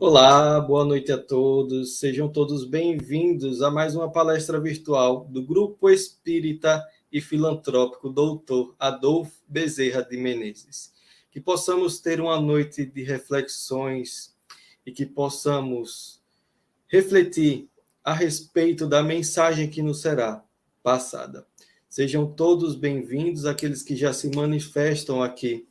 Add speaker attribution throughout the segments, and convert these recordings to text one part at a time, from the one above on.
Speaker 1: Olá, boa noite a todos. Sejam todos bem-vindos a mais uma palestra virtual do Grupo Espírita e Filantrópico Doutor Adolfo Bezerra de Menezes. Que possamos ter uma noite de reflexões e que possamos refletir a respeito da mensagem que nos será passada. Sejam todos bem-vindos, aqueles que já se manifestam aqui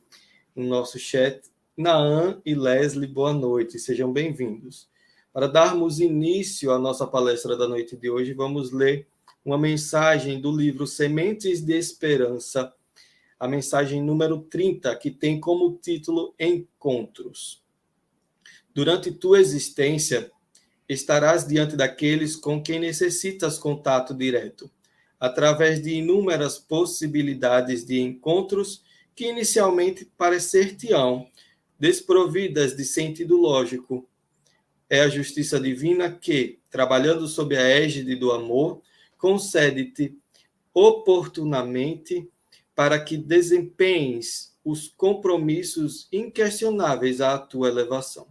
Speaker 1: no nosso chat. Naan e Leslie, boa noite, sejam bem-vindos. Para darmos início à nossa palestra da noite de hoje, vamos ler uma mensagem do livro Sementes de Esperança, a mensagem número 30, que tem como título Encontros. Durante tua existência, estarás diante daqueles com quem necessitas contato direto, através de inúmeras possibilidades de encontros que inicialmente parecer-te-ão desprovidas de sentido lógico. É a justiça divina que, trabalhando sob a égide do amor, concede-te oportunamente para que desempenhes os compromissos inquestionáveis à tua elevação.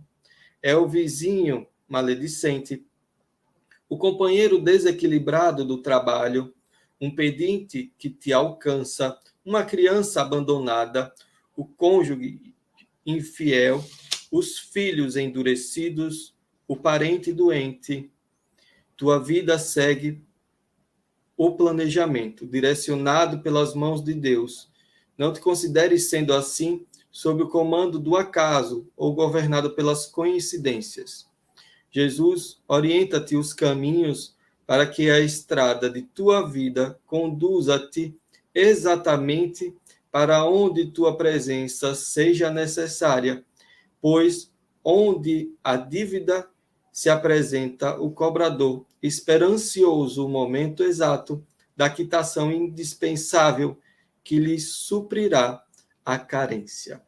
Speaker 1: É o vizinho maledicente, o companheiro desequilibrado do trabalho, um pedinte que te alcança, uma criança abandonada, o cônjuge infiel, os filhos endurecidos, o parente doente. Tua vida segue o planejamento, direcionado pelas mãos de Deus. Não te consideres sendo assim sob o comando do acaso ou governado pelas coincidências. Jesus, orienta-te os caminhos para que a estrada de tua vida conduza-te exatamente para onde tua presença seja necessária, pois onde a dívida se apresenta o cobrador, esperancioso o momento exato da quitação indispensável que lhe suprirá a carência.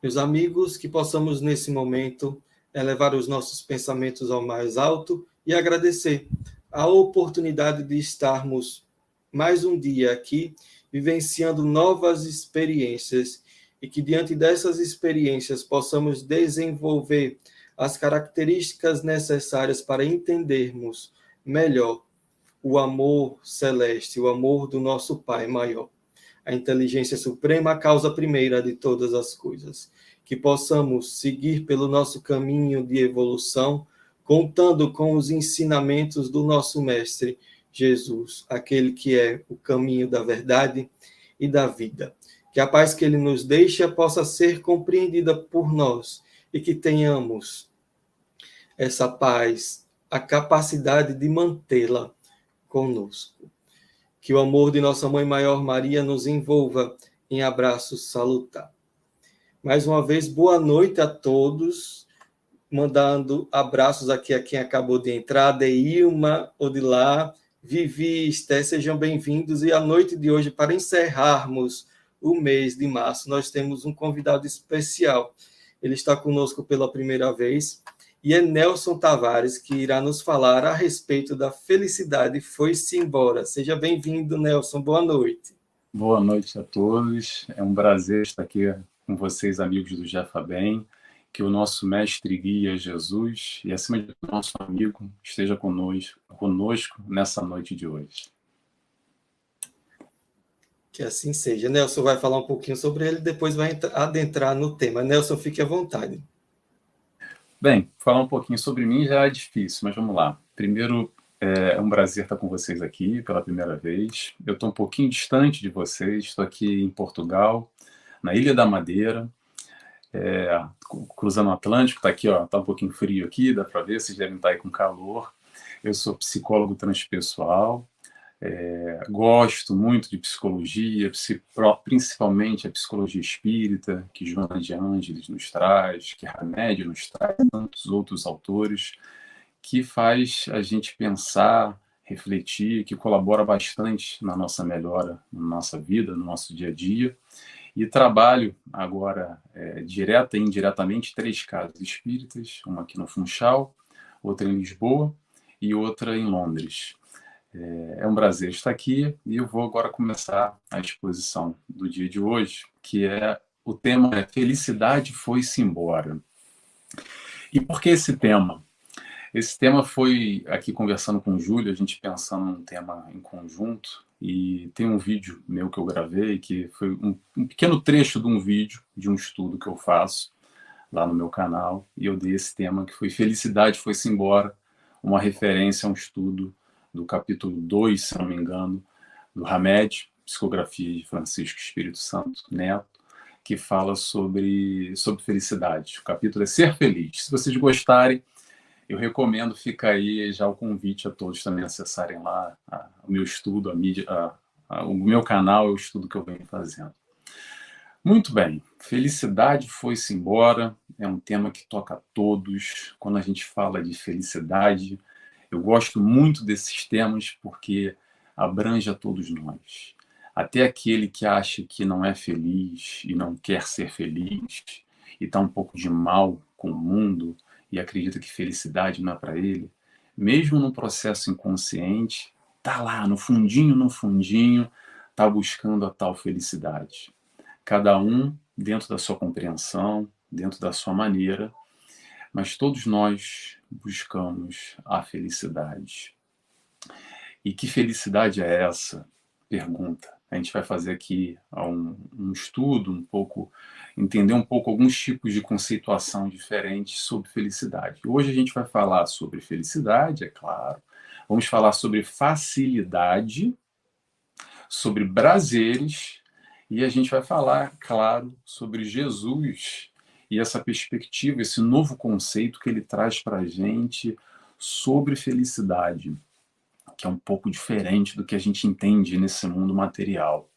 Speaker 1: Meus amigos, que possamos nesse momento elevar os nossos pensamentos ao mais alto e agradecer a oportunidade de estarmos mais um dia aqui, vivenciando novas experiências e que diante dessas experiências possamos desenvolver as características necessárias para entendermos melhor o amor celeste, o amor do nosso Pai maior, a inteligência suprema, a causa primeira de todas as coisas. Que possamos seguir pelo nosso caminho de evolução, contando com os ensinamentos do nosso Mestre Jesus, aquele que é o caminho da verdade e da vida. Que a paz que ele nos deixa possa ser compreendida por nós e que tenhamos essa paz, a capacidade de mantê-la conosco. Que o amor de nossa Mãe Maior Maria nos envolva em abraços salutar. Mais uma vez, boa noite a todos, mandando abraços aqui a quem acabou de entrar, Deilma, Odilá, Vivi, Esté, sejam bem-vindos. E a noite de hoje, para encerrarmos o mês de março, nós temos um convidado especial. Ele está conosco pela primeira vez, e é Nelson Tavares, que irá nos falar a respeito da felicidade foi-se embora. Seja bem-vindo, Nelson, boa noite.
Speaker 2: Boa noite a todos, é um prazer estar aqui com vocês, amigos do Jefabem. Que o nosso mestre e guia Jesus e, acima de tudo, nosso amigo esteja conosco nessa noite de hoje.
Speaker 1: Que assim seja. Nelson vai falar um pouquinho sobre ele, depois vai adentrar no tema. Nelson, fique à vontade.
Speaker 2: Bem, falar um pouquinho sobre mim já é difícil, mas vamos lá. Primeiro, é um prazer estar com vocês aqui pela primeira vez. Eu estou um pouquinho distante de vocês, estou aqui em Portugal, na Ilha da Madeira, cruzando o Atlântico, está aqui, ó, tá um pouquinho frio aqui, dá para ver, vocês devem estar aí com calor. Eu sou psicólogo transpessoal, gosto muito de psicologia, principalmente a psicologia espírita, que Joana de Ângeles nos traz, que Hamed nos traz, tantos outros autores, que faz a gente pensar, refletir, que colabora bastante na nossa melhora, na nossa vida, no nosso dia a dia. E trabalho agora, direta e indiretamente, 3 casas espíritas, uma aqui no Funchal, outra em Lisboa e outra em Londres. É um prazer estar aqui e eu vou agora começar a exposição do dia de hoje, que o tema é Felicidade Foi-se Embora. E por que esse tema? Esse tema foi aqui conversando com o Júlio, a gente pensando num tema em conjunto, e tem um vídeo meu que eu gravei, que foi um pequeno trecho de um vídeo, de um estudo que eu faço lá no meu canal, e eu dei esse tema que foi Felicidade Foi-se Embora, uma referência a um estudo do capítulo 2, se não me engano, do Hamed, Psicografia de Francisco Espírito Santo Neto, que fala sobre felicidade. O capítulo é Ser Feliz. Se vocês gostarem, eu recomendo, fica aí já o convite a todos também acessarem lá o meu estudo, a mídia, o meu canal, o estudo que eu venho fazendo. Muito bem, felicidade foi-se embora, é um tema que toca a todos. Quando a gente fala de felicidade, eu gosto muito desses temas porque abrange a todos nós. Até aquele que acha que não é feliz e não quer ser feliz e está um pouco de mal com o mundo e acredita que felicidade não é para ele, mesmo no processo inconsciente, está lá no fundinho, está buscando a tal felicidade. Cada um dentro da sua compreensão, dentro da sua maneira, mas todos nós buscamos a felicidade. E que felicidade é essa? Pergunta. A gente vai fazer aqui um estudo, entender um pouco alguns tipos de conceituação diferentes sobre felicidade. Hoje a gente vai falar sobre felicidade, é claro. Vamos falar sobre facilidade, sobre prazeres, e a gente vai falar, claro, sobre Jesus e essa perspectiva, esse novo conceito que ele traz para a gente sobre felicidade, que é um pouco diferente do que a gente entende nesse mundo material.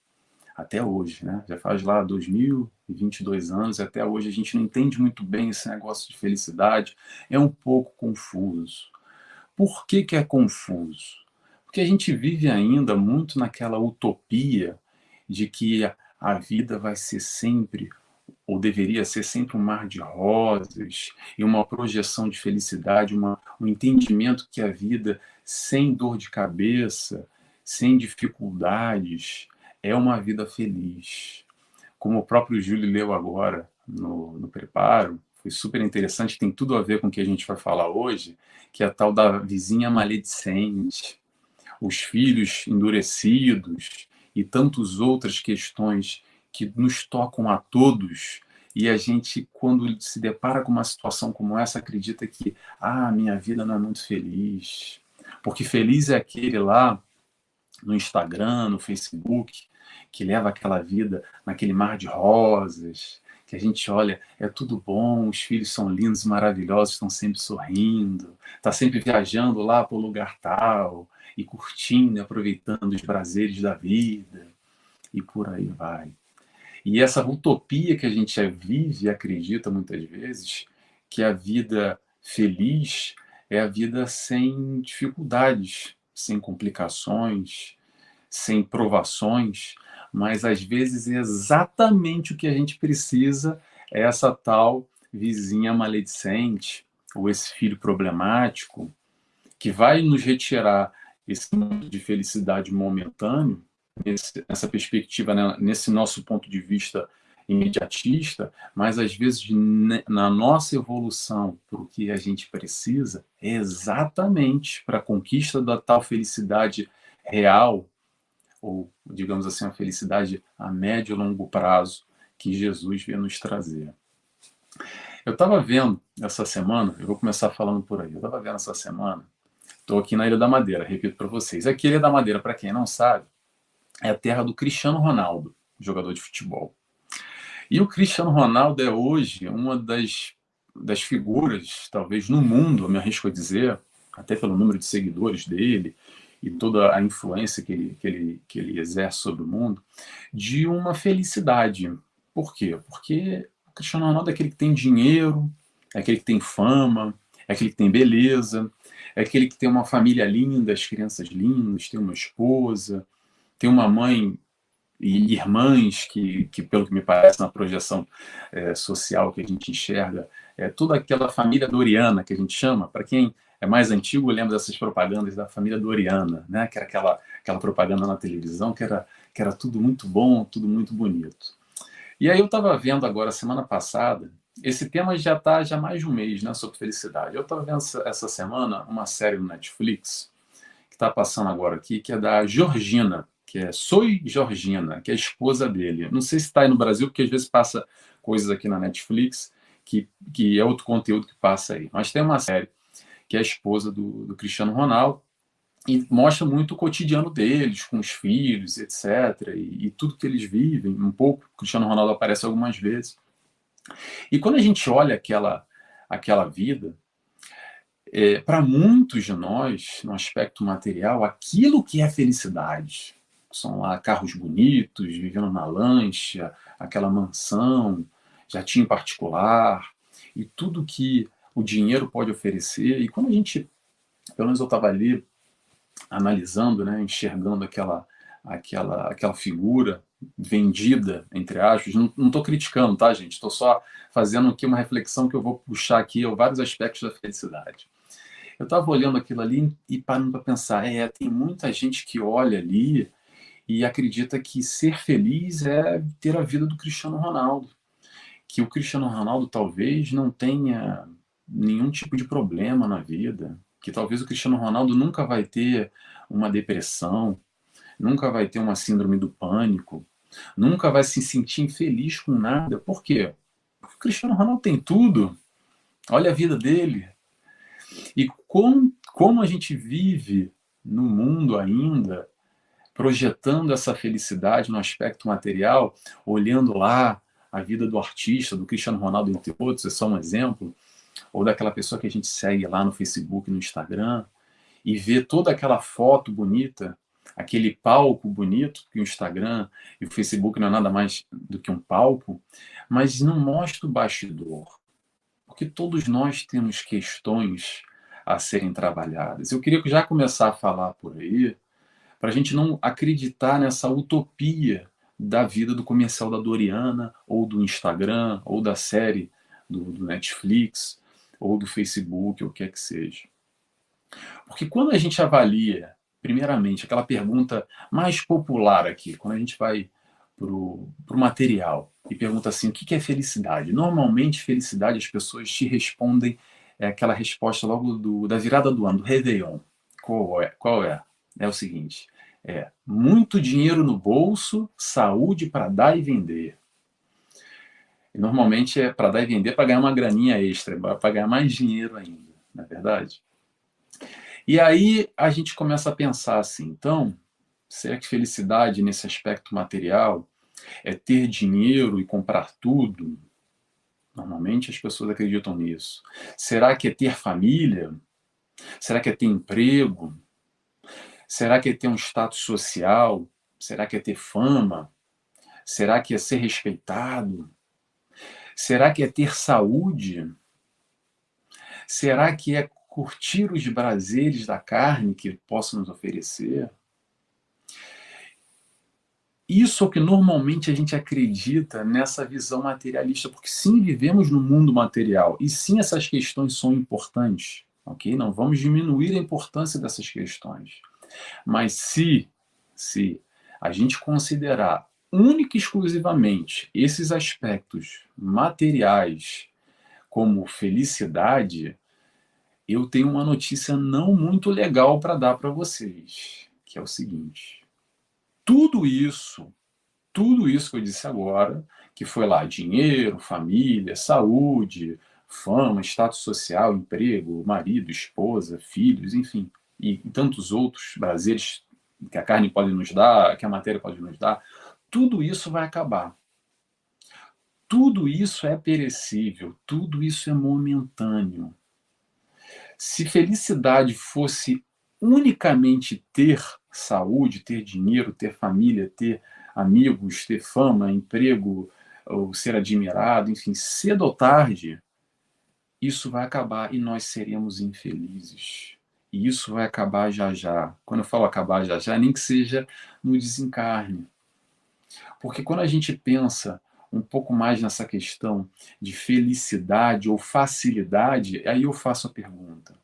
Speaker 2: Até hoje, né? Já faz lá 2022 anos, e até hoje a gente não entende muito bem esse negócio de felicidade, é um pouco confuso. Por que que é confuso? Porque a gente vive ainda muito naquela utopia de que a vida vai ser sempre, ou deveria ser sempre um mar de rosas, e uma projeção de felicidade, um entendimento que a vida sem dor de cabeça, sem dificuldades, é uma vida feliz. Como o próprio Júlio leu agora no preparo, foi super interessante, tem tudo a ver com o que a gente vai falar hoje, que é a tal da vizinha maledicente, os filhos endurecidos e tantas outras questões que nos tocam a todos, e a gente, quando se depara com uma situação como essa, acredita que minha vida não é muito feliz, porque feliz é aquele lá no Instagram, no Facebook, que leva aquela vida naquele mar de rosas, que a gente olha, é tudo bom, os filhos são lindos, maravilhosos, estão sempre sorrindo, está sempre viajando lá para o lugar tal, e curtindo, aproveitando os prazeres da vida, e por aí vai. E essa utopia que a gente vive e acredita muitas vezes, que a vida feliz é a vida sem dificuldades, sem complicações, sem provações, mas às vezes é exatamente o que a gente precisa, é essa tal vizinha maledicente, ou esse filho problemático, que vai nos retirar esse momento de felicidade momentâneo, nessa perspectiva, né, nesse nosso ponto de vista imediatista, mas às vezes na nossa evolução para o que a gente precisa, é exatamente para a conquista da tal felicidade real, ou, digamos assim, uma felicidade a médio e longo prazo que Jesus veio nos trazer. Eu estava vendo essa semana, eu vou começar falando por aí, eu estava vendo essa semana, estou aqui na Ilha da Madeira, repito para vocês. Aqui, Ilha da Madeira, para quem não sabe, é a terra do Cristiano Ronaldo, jogador de futebol. E o Cristiano Ronaldo é hoje uma das figuras, talvez no mundo, eu me arrisco a dizer, até pelo número de seguidores dele e toda a influência que ele exerce sobre o mundo, de uma felicidade. Por quê? Porque o Cristiano Ronaldo é aquele que tem dinheiro, é aquele que tem fama, é aquele que tem beleza, é aquele que tem uma família linda, as crianças lindas, tem uma esposa, tem uma mãe e irmãs pelo que me parece na projeção social que a gente enxerga, toda aquela família Doriana que a gente chama, para quem é mais antigo, lembra dessas propagandas da família Doriana, né? Que era aquela propaganda na televisão que era tudo muito bom, tudo muito bonito. E aí eu estava vendo agora, semana passada, esse tema já está já mais de um mês, né, sobre felicidade. Eu estava vendo essa semana uma série no Netflix, que está passando agora aqui, que é da Georgina, que é Soy Georgina, que é a esposa dele. Não sei se está aí no Brasil, porque às vezes passa coisas aqui na Netflix, que é outro conteúdo que passa aí. Mas tem uma série que é a esposa do Cristiano Ronaldo, e mostra muito o cotidiano deles, com os filhos, etc., e tudo que eles vivem. Um pouco, o Cristiano Ronaldo aparece algumas vezes. E quando a gente olha aquela vida, para muitos de nós, no aspecto material, aquilo que é felicidade, são lá carros bonitos, vivendo na lancha, aquela mansão, jatinho particular, e tudo que o dinheiro pode oferecer. E quando a gente, pelo menos eu estava ali analisando, né, enxergando aquela figura vendida, entre aspas, não estou criticando, tá, gente? Estou só fazendo aqui uma reflexão que eu vou puxar aqui a vários aspectos da felicidade. Eu estava olhando aquilo ali e parando para pensar, tem muita gente que olha ali e acredita que ser feliz é ter a vida do Cristiano Ronaldo, que o Cristiano Ronaldo talvez não tenha nenhum tipo de problema na vida, que talvez o Cristiano Ronaldo nunca vai ter uma depressão, nunca vai ter uma síndrome do pânico, nunca vai se sentir infeliz com nada. Por quê? Porque o Cristiano Ronaldo tem tudo. Olha a vida dele. E como a gente vive no mundo ainda, projetando essa felicidade no aspecto material, olhando lá a vida do artista, do Cristiano Ronaldo, entre outros, é só um exemplo, ou daquela pessoa que a gente segue lá no Facebook, no Instagram, e vê toda aquela foto bonita, aquele palco bonito, que o Instagram e o Facebook não é nada mais do que um palco, mas não mostra o bastidor, porque todos nós temos questões a serem trabalhadas. Eu queria já começar a falar por aí, para a gente não acreditar nessa utopia da vida do comercial da Doriana, ou do Instagram, ou da série do Netflix, ou do Facebook, ou o que é que seja. Porque quando a gente avalia, primeiramente, aquela pergunta mais popular aqui, quando a gente vai para o material e pergunta assim, o que é felicidade? Normalmente, felicidade, as pessoas te respondem aquela resposta logo da virada do ano, do Réveillon. Qual é? É o seguinte, muito dinheiro no bolso, saúde para dar e vender. E normalmente é para dar e vender para ganhar uma graninha extra, para ganhar mais dinheiro ainda, não é verdade? E aí a gente começa a pensar assim, então, será que felicidade nesse aspecto material é ter dinheiro e comprar tudo? Normalmente as pessoas acreditam nisso. Será que é ter família? Será que é ter emprego? Será que é ter um status social? Será que é ter fama? Será que é ser respeitado? Será que é ter saúde? Será que é curtir os prazeres da carne que possam nos oferecer? Isso é o que normalmente a gente acredita nessa visão materialista, porque sim, vivemos no mundo material, e sim, essas questões são importantes, ok? Não vamos diminuir a importância dessas questões. Mas se a gente considerar única e exclusivamente esses aspectos materiais como felicidade, eu tenho uma notícia não muito legal para dar para vocês, que é o seguinte: tudo isso que eu disse agora, que foi lá dinheiro, família, saúde, fama, status social, emprego, marido, esposa, filhos, enfim, e tantos outros prazeres que a carne pode nos dar, que a matéria pode nos dar, tudo isso vai acabar. Tudo isso é perecível, tudo isso é momentâneo. Se felicidade fosse unicamente ter saúde, ter dinheiro, ter família, ter amigos, ter fama, emprego, ou ser admirado, enfim, cedo ou tarde, isso vai acabar e nós seremos infelizes. E isso vai acabar já já. Quando eu falo acabar já já, nem que seja no desencarne. Porque quando a gente pensa um pouco mais nessa questão de felicidade ou facilidade, aí eu faço a pergunta: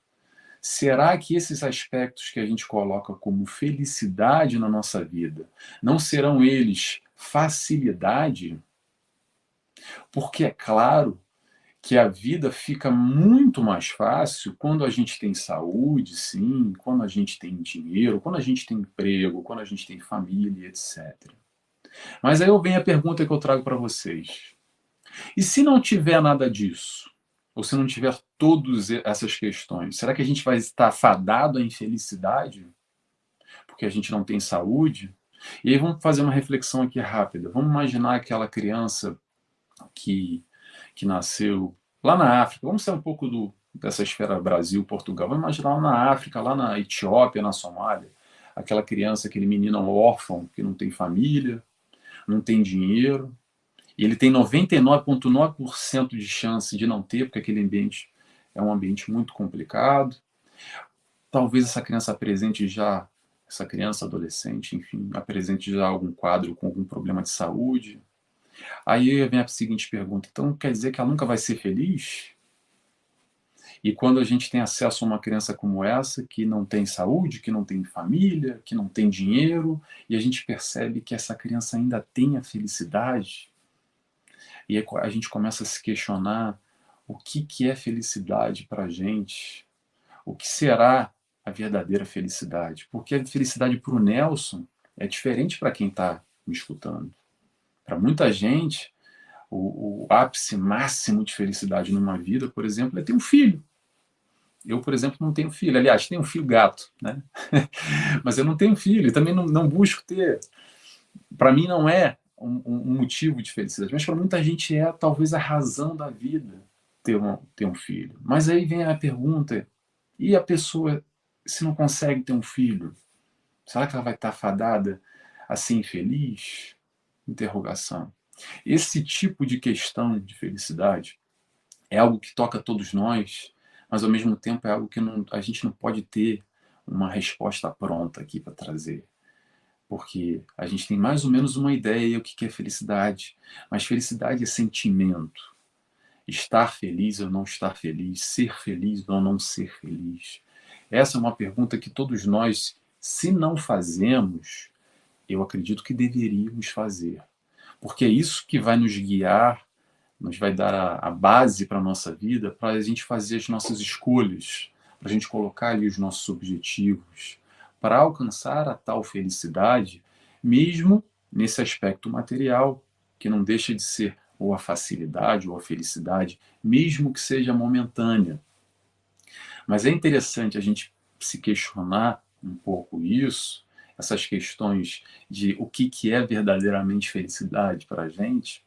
Speaker 2: será que esses aspectos que a gente coloca como felicidade na nossa vida não serão eles facilidade? Porque é claro que a vida fica muito mais fácil quando a gente tem saúde, sim, quando a gente tem dinheiro, quando a gente tem emprego, quando a gente tem família, etc. Mas aí eu venho a pergunta que eu trago para vocês. E se não tiver nada disso? Ou se não tiver todas essas questões? Será que a gente vai estar fadado à infelicidade? Porque a gente não tem saúde? E aí vamos fazer uma reflexão aqui rápida. Vamos imaginar aquela criança que, que nasceu lá na África. Vamos ser um pouco dessa esfera Brasil, Portugal. Vamos imaginar lá na África, lá na Etiópia, na Somália. Aquela criança, aquele menino órfão que não tem família, não tem dinheiro, e ele tem 99,9% de chance de não ter, porque aquele ambiente é um ambiente muito complicado. Talvez essa criança apresente já, essa criança, adolescente, enfim, apresente já algum quadro com algum problema de saúde. Aí vem a seguinte pergunta: então quer dizer que ela nunca vai ser feliz? E quando a gente tem acesso a uma criança como essa, que não tem saúde, que não tem família, que não tem dinheiro, e a gente percebe que essa criança ainda tem a felicidade, e a gente começa a se questionar o que é felicidade para a gente, o que será a verdadeira felicidade. Porque a felicidade para o Nelson é diferente para quem está me escutando. Para muita gente, o ápice máximo de felicidade numa vida, por exemplo, é ter um filho. Eu, por exemplo, não tenho filho. Aliás, tenho um filho gato, né? Mas eu não tenho filho e também não busco ter. Para mim, não é um motivo de felicidade, mas para muita gente é talvez a razão da vida ter um filho. Mas aí vem a pergunta: e a pessoa, se não consegue ter um filho, será que ela vai estar fadada a ser infeliz? Interrogação. Esse tipo de questão de felicidade é algo que toca todos nós, mas ao mesmo tempo é algo que a gente não pode ter uma resposta pronta aqui para trazer. Porque a gente tem mais ou menos uma ideia do que é felicidade, mas felicidade é sentimento. Estar feliz ou não estar feliz, ser feliz ou não ser feliz. Essa é uma pergunta que todos nós, se não fazemos, eu acredito que deveríamos fazer. Porque é isso que vai nos guiar, nos vai dar a base para a nossa vida, para a gente fazer as nossas escolhas, para a gente colocar ali os nossos objetivos, para alcançar a tal felicidade, mesmo nesse aspecto material, que não deixa de ser ou a facilidade ou a felicidade, mesmo que seja momentânea. Mas é interessante a gente se questionar um pouco isso, essas questões de o que é verdadeiramente felicidade para a gente,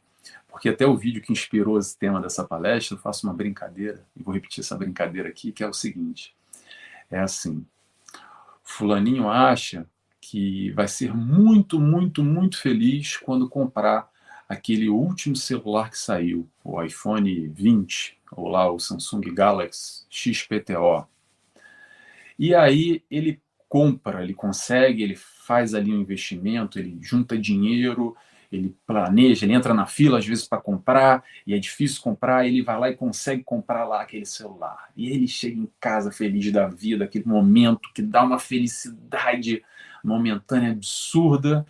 Speaker 2: porque até o vídeo que inspirou esse tema dessa palestra, eu faço uma brincadeira, e vou repetir essa brincadeira aqui, que é o seguinte: é assim, fulaninho acha que vai ser muito, muito, muito feliz quando comprar aquele último celular que saiu, o iPhone 20, ou lá o Samsung Galaxy XPTO. E aí ele compra, ele consegue, ele faz ali um investimento, ele junta dinheiro, ele planeja, ele entra na fila às vezes para comprar, e é difícil comprar, ele vai lá e consegue comprar lá aquele celular. E ele chega em casa feliz da vida, aquele momento que dá uma felicidade momentânea absurda,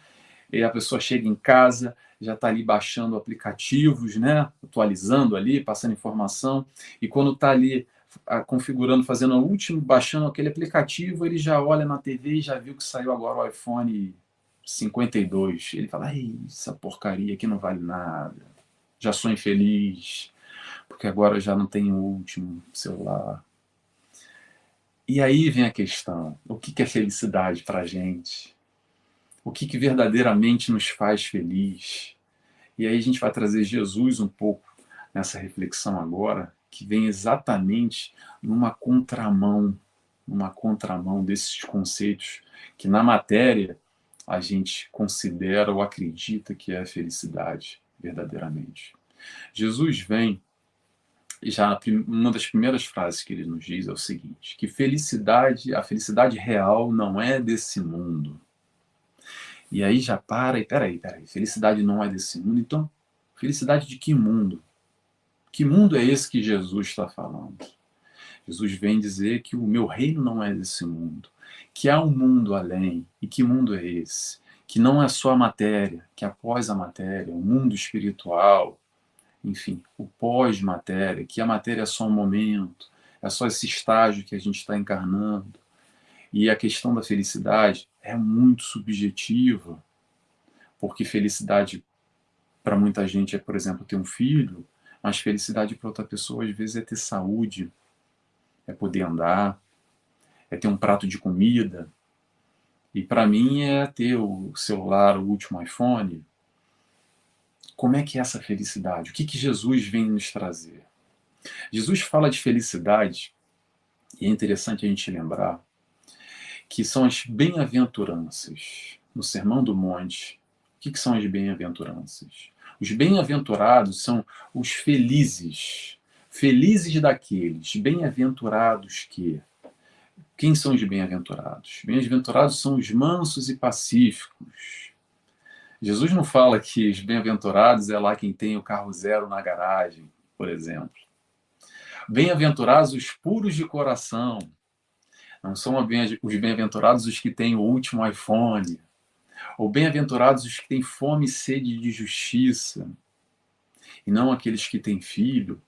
Speaker 2: e a pessoa chega em casa, já está ali baixando aplicativos, né? Atualizando ali, passando informação, e quando está ali configurando, fazendo o último, baixando aquele aplicativo, ele já olha na TV e já viu que saiu agora o iPhone 52. Ele fala, ei, essa porcaria aqui não vale nada. Já sou infeliz, porque agora já não tenho o último celular. E aí vem a questão, o que é felicidade para a gente? O que verdadeiramente nos faz feliz? E aí a gente vai trazer Jesus um pouco nessa reflexão agora, que vem exatamente numa contramão desses conceitos que na matéria a gente considera ou acredita que é a felicidade verdadeiramente. Jesus vem, e já uma das primeiras frases que ele nos diz é o seguinte, que a felicidade real não é desse mundo. E aí já peraí, felicidade não é desse mundo, então felicidade de que mundo? Que mundo é esse que Jesus está falando? Jesus vem dizer que o meu reino não é desse mundo, que há um mundo além. E que mundo é esse? Que não é só a matéria, que após a matéria, o mundo espiritual, enfim, o pós-matéria, que a matéria é só um momento, é só esse estágio que a gente está encarnando. E a questão da felicidade é muito subjetiva, porque felicidade para muita gente é, por exemplo, ter um filho, mas felicidade para outra pessoa, às vezes, é ter saúde, é poder andar, é ter um prato de comida. E para mim é ter o celular, o último iPhone. Como é que é essa felicidade? O que Jesus vem nos trazer? Jesus fala de felicidade, e é interessante a gente lembrar, que são as bem-aventuranças. No Sermão do Monte, o que são as bem-aventuranças? Os bem-aventurados são os felizes. Felizes daqueles, bem-aventurados que... Quem são os bem-aventurados? Bem-aventurados são os mansos e pacíficos. Jesus não fala que os bem-aventurados é lá quem tem o carro zero na garagem, por exemplo. Bem-aventurados os puros de coração. Não são os bem-aventurados os que têm o último iPhone. Ou bem-aventurados os que têm fome e sede de justiça. E não aqueles que têm filho,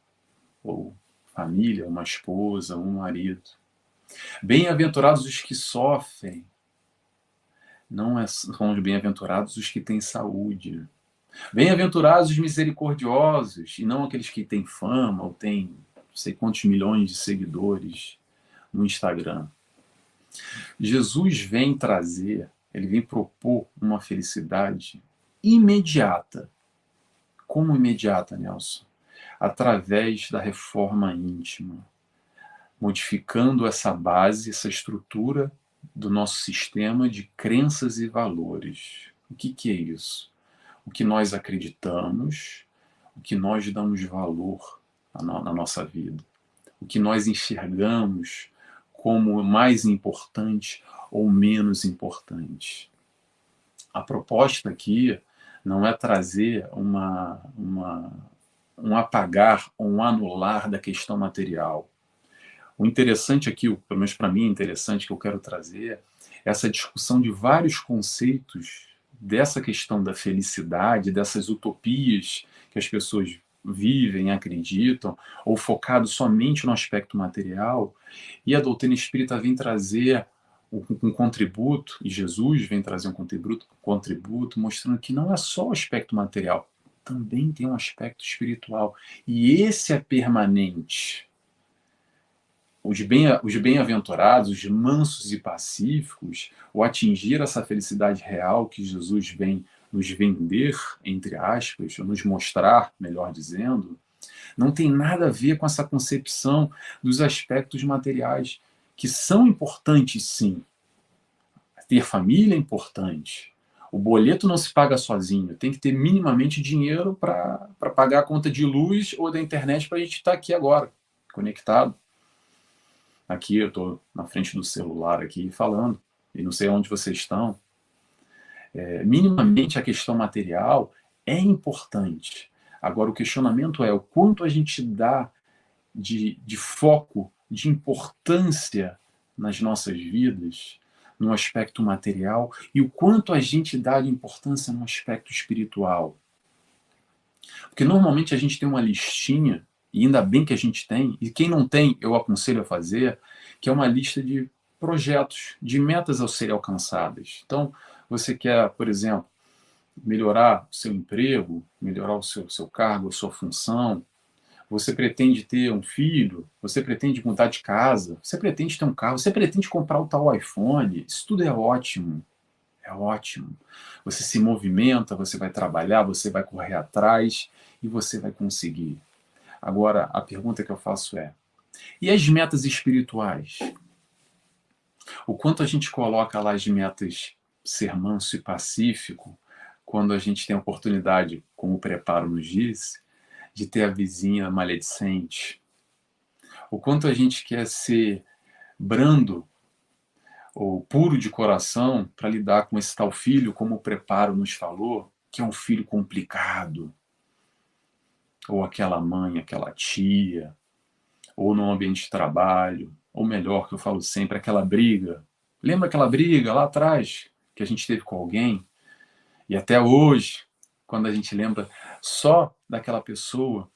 Speaker 2: ou família, uma esposa, um marido. Bem-aventurados os que sofrem. Não são os bem-aventurados os que têm saúde. Bem-aventurados os misericordiosos, e não aqueles que têm fama ou têm não sei quantos milhões de seguidores no Instagram. Jesus vem trazer, ele vem propor uma felicidade imediata. Como imediata, Nelson? Através da reforma íntima, modificando essa base, essa estrutura do nosso sistema de crenças e valores. O que é isso? O que nós acreditamos, o que nós damos valor na nossa vida, o que nós enxergamos como mais importante ou menos importante. A proposta aqui não é trazer um apagar ou um anular da questão material. O interessante aqui, pelo menos para mim é interessante, que eu quero trazer, é essa discussão de vários conceitos dessa questão da felicidade, dessas utopias que as pessoas vivem, acreditam, ou focado somente no aspecto material, e a doutrina espírita vem trazer um contributo, e Jesus vem trazer um contributo mostrando que não é só o aspecto material, também tem um aspecto espiritual, e esse é permanente. Os bem-aventurados, os mansos e pacíficos, o atingir essa felicidade real que Jesus vem nos vender, entre aspas, ou nos mostrar, melhor dizendo, não tem nada a ver com essa concepção dos aspectos materiais, que são importantes, sim. Ter família é importante. O boleto não se paga sozinho, tem que ter minimamente dinheiro para pagar a conta de luz ou da internet para a gente estar aqui agora, conectado. Aqui eu estou na frente do celular aqui falando, e não sei onde vocês estão. Minimamente a questão material é importante. Agora o questionamento é o quanto a gente dá de foco, de importância nas nossas vidas, no aspecto material, e o quanto a gente dá de importância no aspecto espiritual. Porque normalmente a gente tem uma listinha, e ainda bem que a gente tem, e quem não tem, eu aconselho a fazer, que é uma lista de projetos, de metas a serem alcançadas. Então, Você quer, por exemplo, melhorar o seu emprego, melhorar o seu cargo, a sua função. Você pretende ter um filho, você pretende mudar de casa, você pretende ter um carro, você pretende comprar o tal iPhone. Isso tudo é ótimo. É ótimo. Você se movimenta, você vai trabalhar, você vai correr atrás e você vai conseguir. Agora, a pergunta que eu faço é: e as metas espirituais? O quanto a gente coloca lá as metas ser manso e pacífico, quando a gente tem a oportunidade, como o preparo nos diz, de ter a vizinha maledicente? O quanto a gente quer ser brando ou puro de coração para lidar com esse tal filho, como o preparo nos falou, que é um filho complicado, ou aquela mãe, aquela tia, ou no ambiente de trabalho, ou melhor, que eu falo sempre, aquela briga. Lembra aquela briga lá atrás que a gente teve com alguém? E até hoje, quando a gente lembra só daquela pessoa,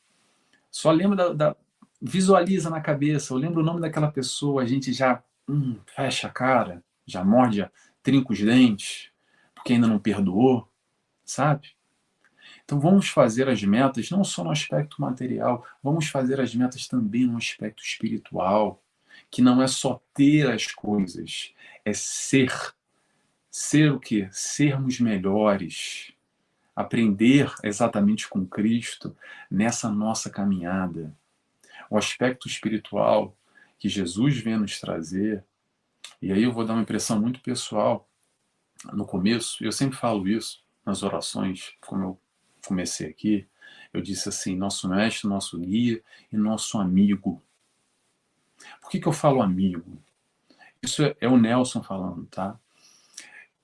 Speaker 2: só lembra visualiza na cabeça, ou lembra o nome daquela pessoa, a gente já fecha a cara, já morde, trinca os dentes, porque ainda não perdoou, sabe? Então vamos fazer as metas não só no aspecto material, vamos fazer as metas também no aspecto espiritual, que não é só ter as coisas, é ser. Ser o quê? Sermos melhores. Aprender exatamente com Cristo nessa nossa caminhada. O aspecto espiritual que Jesus vem nos trazer, e aí eu vou dar uma impressão muito pessoal no começo, eu sempre falo isso nas orações, como eu comecei aqui, eu disse assim, nosso mestre, nosso guia e nosso amigo. Por que eu falo amigo? Isso é o Nelson falando, tá?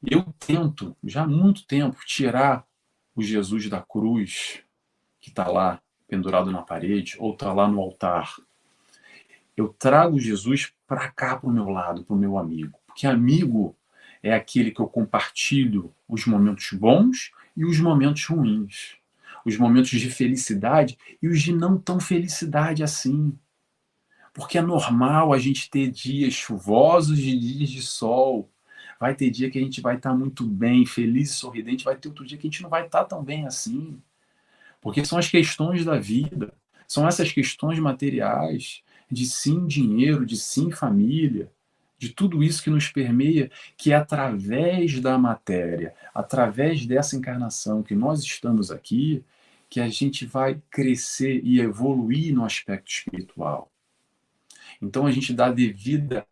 Speaker 2: Eu tento, já há muito tempo, tirar o Jesus da cruz, que está lá pendurado na parede, ou está lá no altar. Eu trago Jesus para cá, para o meu lado, para o meu amigo. Porque amigo é aquele que eu compartilho os momentos bons e os momentos ruins. Os momentos de felicidade e os de não tão felicidade assim. Porque é normal a gente ter dias chuvosos e dias de sol. Vai ter dia que a gente vai estar muito bem, feliz e sorridente. Vai ter outro dia que a gente não vai estar tão bem assim. Porque são as questões da vida. São essas questões materiais, de sim dinheiro, de sim família, de tudo isso que nos permeia, que é através da matéria, através dessa encarnação que nós estamos aqui, que a gente vai crescer e evoluir no aspecto espiritual. Então a gente dá a devida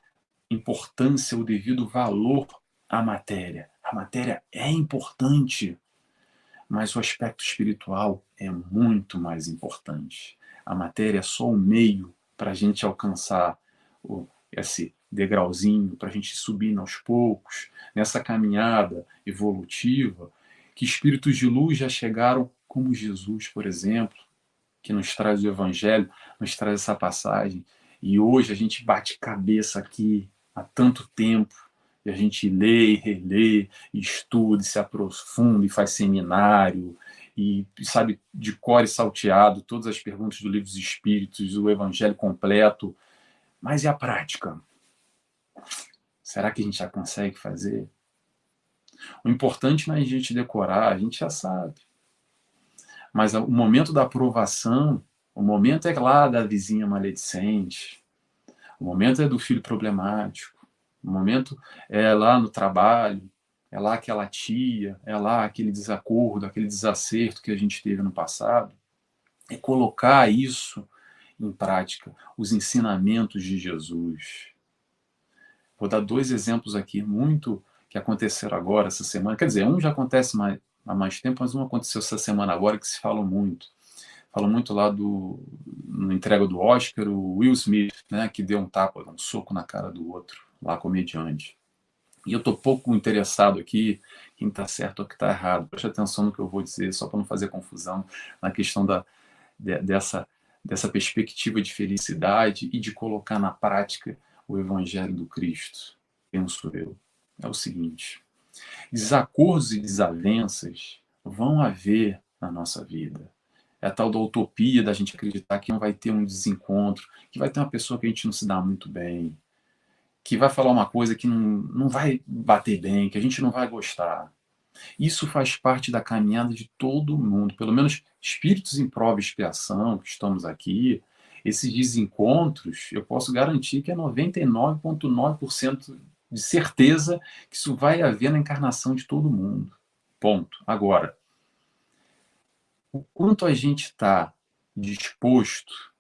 Speaker 2: importância, o devido valor à matéria. A matéria é importante, mas o aspecto espiritual é muito mais importante. A matéria é só o meio para a gente alcançar esse degrauzinho, para a gente subir aos poucos, nessa caminhada evolutiva, que espíritos de luz já chegaram, como Jesus, por exemplo, que nos traz o Evangelho, nos traz essa passagem. E hoje a gente bate cabeça aqui há tanto tempo, e a gente lê e relê, e estuda, e se aprofunda, e faz seminário, e sabe de cor e salteado todas as perguntas do Livro dos Espíritos, o Evangelho completo. Mas e a prática? Será que a gente já consegue fazer? O importante não é a gente decorar, a gente já sabe. Mas o momento da aprovação, o momento é lá da vizinha maledicente, o momento é do filho problemático, o momento é lá no trabalho, é lá aquela tia, é lá aquele desacordo, aquele desacerto que a gente teve no passado. É colocar isso em prática, os ensinamentos de Jesus. Vou dar dois exemplos aqui, muito que aconteceram agora, essa semana. Quer dizer, um já acontece há mais tempo, mas um aconteceu essa semana agora que se fala muito. Fala muito lá no entrega do Oscar, o Will Smith, né, que deu um tapa, um soco na cara do outro, lá comediante. E eu estou pouco interessado aqui quem está certo ou quem está errado. Preste atenção no que eu vou dizer, só para não fazer confusão na questão dessa perspectiva de felicidade e de colocar na prática o Evangelho do Cristo, penso eu. É o seguinte: desacordos e desavenças vão haver na nossa vida. É a tal da utopia da gente acreditar que não vai ter um desencontro, que vai ter uma pessoa que a gente não se dá muito bem. que vai falar uma coisa que não vai bater bem, que a gente não vai gostar. Isso faz parte da caminhada de todo mundo, pelo menos espíritos em prova e expiação, que estamos aqui, esses desencontros, eu posso garantir que é 99,9% de certeza que isso vai haver na encarnação de todo mundo. Ponto. Agora, o quanto a gente está disposto,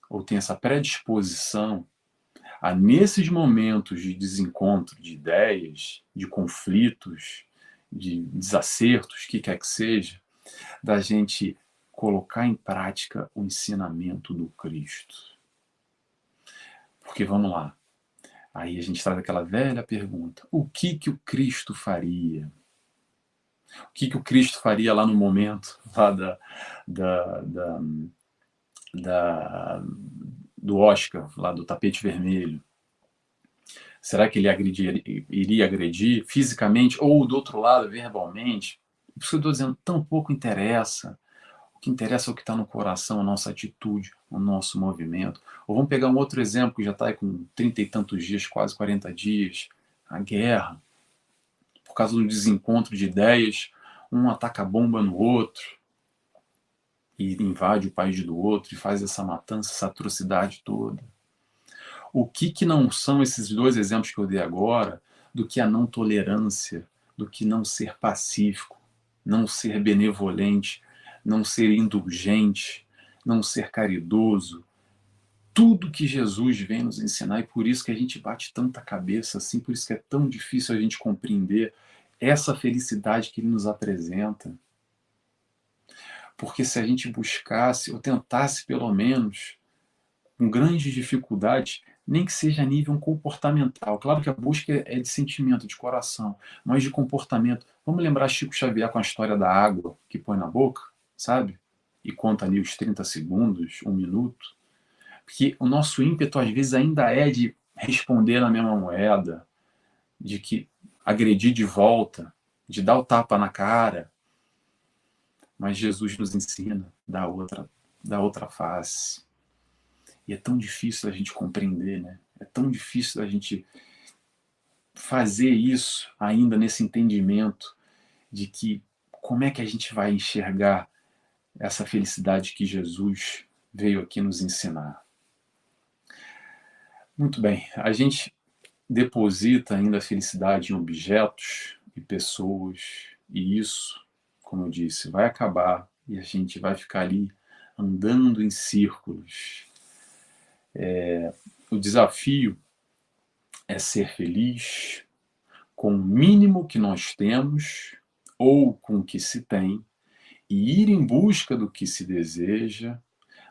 Speaker 2: ou tem essa predisposição, a nesses momentos de desencontro de ideias, de conflitos, de desacertos, o que quer que seja, da gente colocar em prática o ensinamento do Cristo. Porque vamos lá, aí a gente traz aquela velha pergunta: o que o Cristo faria? O que o Cristo faria lá no momento lá da, da, da, do Oscar, lá do tapete vermelho? Será que ele iria agredir fisicamente ou, do outro lado, verbalmente? Por isso que eu estou dizendo, tão pouco interessa. O que interessa é o que está no coração, a nossa atitude, o nosso movimento. Ou vamos pegar um outro exemplo que já está aí com 30 e tantos dias, quase 40 dias, a guerra. Por causa do desencontro de ideias, um ataca a bomba no outro e invade o país do outro e faz essa matança, essa atrocidade toda. O que não são esses dois exemplos que eu dei agora do que a não tolerância, do que não ser pacífico, não ser benevolente, não ser indulgente, não ser caridoso? Tudo que Jesus vem nos ensinar, e por isso que a gente bate tanta cabeça assim, por isso que é tão difícil a gente compreender essa felicidade que ele nos apresenta. Porque se a gente buscasse, ou tentasse pelo menos, com grandes dificuldades, nem que seja a nível comportamental. Claro que a busca é de sentimento, de coração, mas de comportamento. Vamos lembrar Chico Xavier com a história da água que põe na boca, sabe? E conta ali os 30 segundos, um minuto. Porque o nosso ímpeto, às vezes, ainda é de responder na mesma moeda, de que agredir de volta, de dar o tapa na cara. Mas Jesus nos ensina da outra face. E é tão difícil a gente compreender, né? É tão difícil a gente fazer isso ainda nesse entendimento de que como é que a gente vai enxergar essa felicidade que Jesus veio aqui nos ensinar. Muito bem, a gente deposita ainda a felicidade em objetos e pessoas, e isso, como eu disse, vai acabar e a gente vai ficar ali andando em círculos. O desafio é ser feliz com o mínimo que nós temos ou com o que se tem e ir em busca do que se deseja,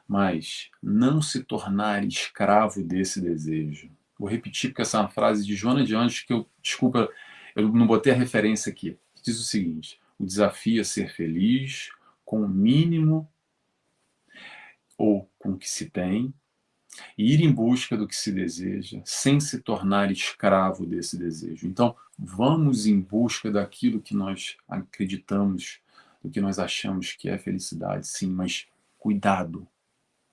Speaker 2: mas não se tornar escravo desse desejo. Vou repetir porque essa é uma frase de Joana de Anjos que desculpa, eu não botei a referência aqui. Diz o seguinte: o desafio é ser feliz com o mínimo ou com o que se tem e ir em busca do que se deseja, sem se tornar escravo desse desejo. Então, vamos em busca daquilo que nós acreditamos, do que nós achamos que é felicidade, sim, mas cuidado,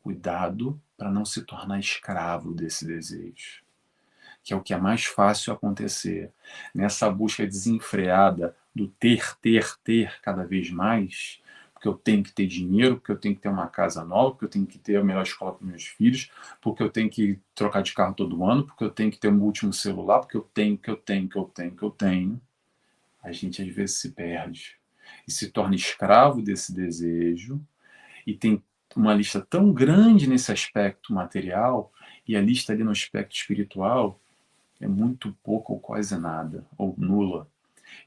Speaker 2: cuidado para não se tornar escravo desse desejo, que é o que é mais fácil acontecer. Nessa busca desenfreada do ter cada vez mais, porque eu tenho que ter dinheiro, porque eu tenho que ter uma casa nova, porque eu tenho que ter a melhor escola para meus filhos, porque eu tenho que trocar de carro todo ano, porque eu tenho que ter um último celular, porque eu tenho. A gente às vezes se perde e se torna escravo desse desejo e tem uma lista tão grande nesse aspecto material e a lista ali no aspecto espiritual é muito pouco ou quase nada, ou nula.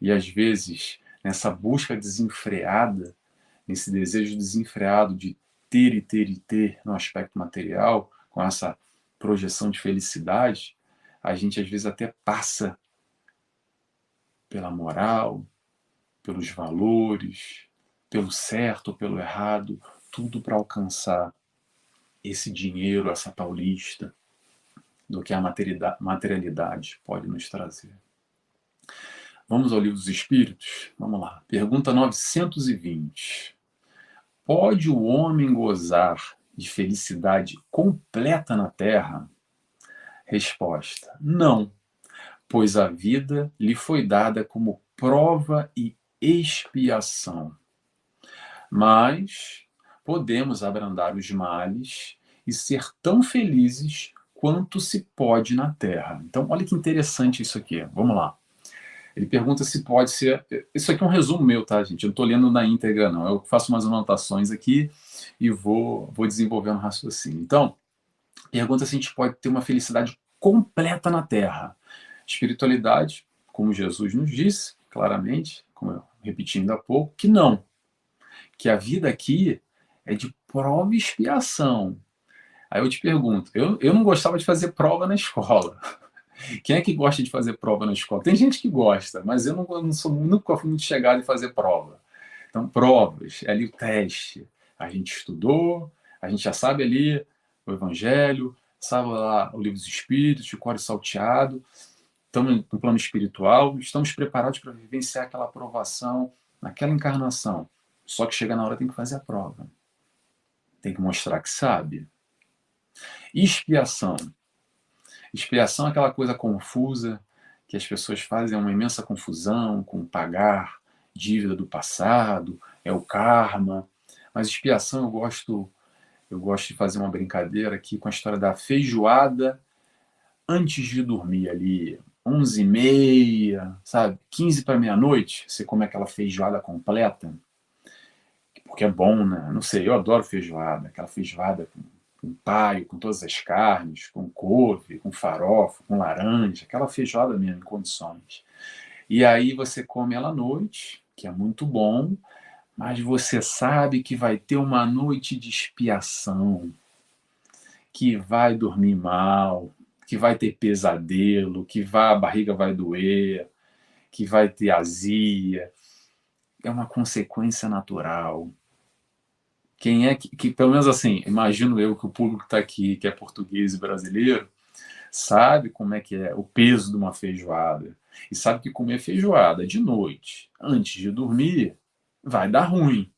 Speaker 2: E às vezes, nessa busca desenfreada, nesse desejo desenfreado de ter e ter e ter no aspecto material, com essa projeção de felicidade, a gente às vezes até passa pela moral, pelos valores, pelo certo ou pelo errado, tudo para alcançar esse dinheiro, essa paulista, do que a materialidade pode nos trazer. Vamos ao Livro dos Espíritos? Vamos lá. Pergunta 920. Pode o homem gozar de felicidade completa na Terra? Resposta: não, pois a vida lhe foi dada como prova e expiação. Mas podemos abrandar os males e ser tão felizes quanto se pode na terra. Então, olha que interessante isso aqui. Vamos lá. Ele pergunta se pode ser. Isso aqui é um resumo meu, tá, gente? Eu não estou lendo na íntegra, não. Eu faço umas anotações aqui e vou desenvolvendo um raciocínio. Então, pergunta se a gente pode ter uma felicidade completa na terra. Espiritualidade, como Jesus nos disse, claramente, como eu repeti ainda há pouco, que não. Que a vida aqui é de prova e expiação. Aí eu te pergunto, eu não gostava de fazer prova na escola. Quem é que gosta de fazer prova na escola? Tem gente que gosta, mas eu não sou, nunca fui muito chegado em fazer prova. Então, provas, é ali o teste. A gente estudou, a gente já sabe ali o Evangelho, sabe lá o Livro dos Espíritos, de cor e salteado, estamos no plano espiritual, estamos preparados para vivenciar aquela aprovação naquela encarnação. Só que chega na hora tem que fazer a prova. Tem que mostrar que sabe. Expiação. Expiação é aquela coisa confusa que as pessoas fazem uma imensa confusão com pagar dívida do passado, é o karma. Mas expiação eu gosto de fazer uma brincadeira aqui com a história da feijoada antes de dormir ali, 11h30, sabe? 15 para meia-noite, você come aquela feijoada completa, porque é bom, né? Não sei, eu adoro feijoada, aquela feijoada com paio, com todas as carnes, com couve, com farofa, com laranja, aquela feijoada mesmo, em condições. E aí você come ela à noite, que é muito bom, mas você sabe que vai ter uma noite de expiação, que vai dormir mal, que vai ter pesadelo, a barriga vai doer, que vai ter azia. É uma consequência natural. Quem é que, pelo menos assim, imagino eu que o público que está aqui, que é português e brasileiro, sabe como é que é o peso de uma feijoada. E sabe que comer feijoada de noite, antes de dormir, vai dar ruim,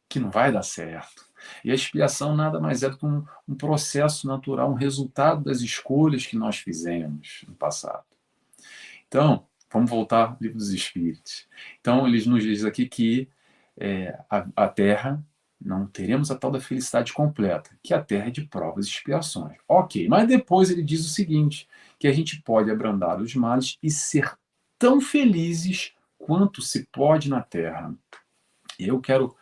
Speaker 2: que não vai dar certo. E a expiação nada mais é do que um processo natural, um resultado das escolhas que nós fizemos no passado. Então, vamos voltar ao Livro dos Espíritos. Então, eles nos diz aqui que a Terra não teremos a tal da felicidade completa, que a Terra é de provas e expiações. Ok, mas depois ele diz o seguinte, que a gente pode abrandar os males e ser tão felizes quanto se pode na Terra. E eu quero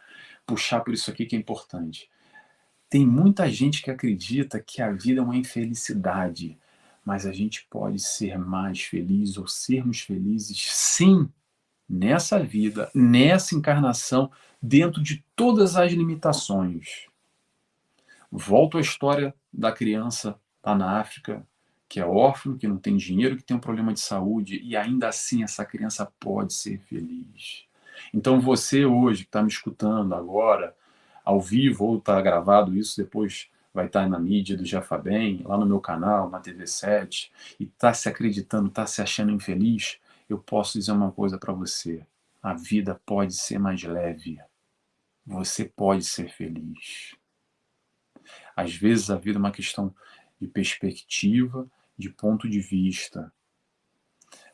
Speaker 2: puxar por isso aqui que é importante. Tem muita gente que acredita que a vida é uma infelicidade, mas a gente pode ser mais feliz ou sermos felizes, sim, nessa vida, nessa encarnação, dentro de todas as limitações. Volto à história da criança lá na África, que é órfã, que não tem dinheiro, que tem um problema de saúde, e ainda assim essa criança pode ser feliz. Então você hoje que está me escutando agora, ao vivo, ou está gravado isso, depois vai estar na mídia do Jafabem, lá no meu canal, na TV7, e está se acreditando, está se achando infeliz, eu posso dizer uma coisa para você. A vida pode ser mais leve. Você pode ser feliz. Às vezes a vida é uma questão de perspectiva, de ponto de vista.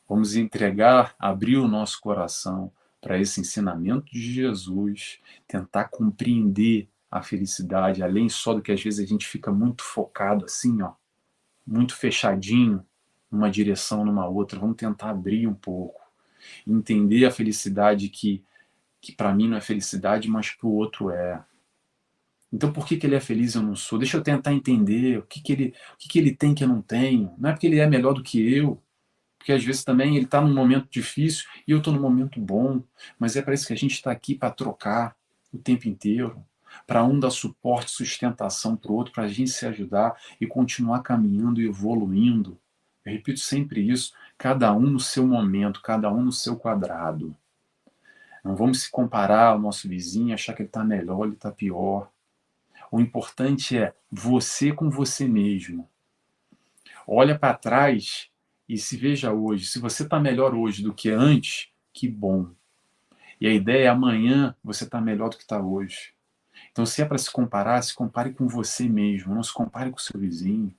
Speaker 2: Vamos entregar, abrir o nosso coração para esse ensinamento de Jesus, tentar compreender a felicidade, além só do que às vezes a gente fica muito focado assim, ó, muito fechadinho, numa direção, numa outra. Vamos tentar abrir um pouco, entender a felicidade que para mim não é felicidade, mas para o outro é. Então por que ele é feliz e eu não sou? Deixa eu tentar entender o que ele tem que eu não tenho. Não é porque ele é melhor do que eu, porque às vezes também ele está num momento difícil e eu estou num momento bom, mas é para isso que a gente está aqui, para trocar o tempo inteiro, para um dar suporte, sustentação para o outro, para a gente se ajudar e continuar caminhando e evoluindo. Eu repito sempre isso, cada um no seu momento, cada um no seu quadrado. Não vamos se comparar ao nosso vizinho, achar que ele está melhor, ele está pior. O importante é você com você mesmo. Olha para trás e se veja hoje. Se você está melhor hoje do que antes, que bom. E a ideia é amanhã você está melhor do que está hoje. Então, se é para se comparar, se compare com você mesmo. Não se compare com o seu vizinho.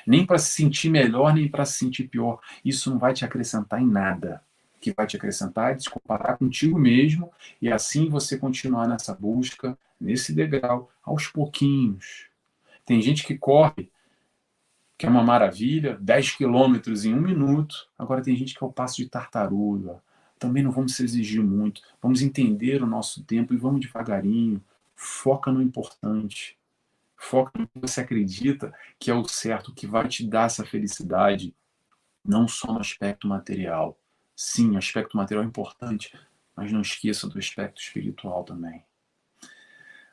Speaker 2: Nem para se sentir melhor, nem para se sentir pior. Isso não vai te acrescentar em nada. O que vai te acrescentar é se comparar contigo mesmo e assim você continuar nessa busca, nesse degrau, aos pouquinhos. Tem gente que corre, que é uma maravilha, 10 quilômetros em 1 minuto. Agora tem gente que é o passo de tartaruga. Também não vamos se exigir muito. Vamos entender o nosso tempo e vamos devagarinho. Foca no importante. Foca no que você acredita que é o certo, que vai te dar essa felicidade, não só no aspecto material. Sim, o aspecto material é importante, mas não esqueça do aspecto espiritual também.